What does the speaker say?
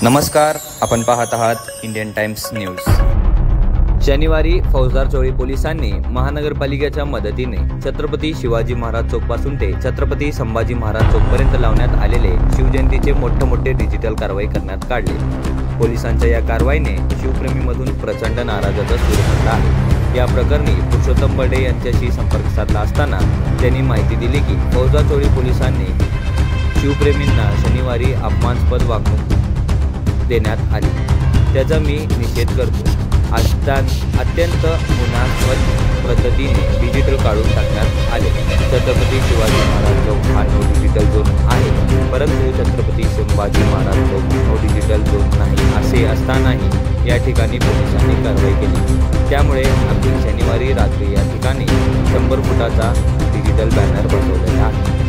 नमस्कार, आपण पाहत आहात इंडियन टाइम्स न्यूज। शनिवारी फौजदार चोळी पोलिसांनी महानगरपालिकेच्या मदतीने छत्रपती शिवाजी महाराज चौकपासून ते छत्रपती संभाजी महाराज चौकपर्यंत लावण्यात आलेले शिवजयंतीचे मोठे डिजिटल कारवाई करण्यात काढले। पोलिसांच्या या कारवाईने शिवप्रेमीमधून प्रचंड नाराजीचा सूर पडला आहे। या प्रकरणी पुरुषोत्तम बर्डे यांच्याशी संपर्क साधला असताना त्यांनी माहिती दिली की फौजदार चोळी पोलिसांनी शिवप्रेमींना शनिवारी अपमानास्पद वागणूक देण्यात आली, त्याचा मी निषेध करतो। अत्यंत गुन्हास्पद पद्धतीने डिजिटल काढून टाकण्यात आले। छत्रपती शिवाजी महाराज चौक हा नो डिजिटल झोन आहे, परंतु छत्रपती संभाजी महाराज चौक नो डिजिटल झोन नाही असे असतानाही या ठिकाणी पोलिसांनी कारवाई केली। त्यामुळे अगदी शनिवारी रात्री या ठिकाणी 100 फुटाचा डिजिटल बॅनर बसवलेला आहे।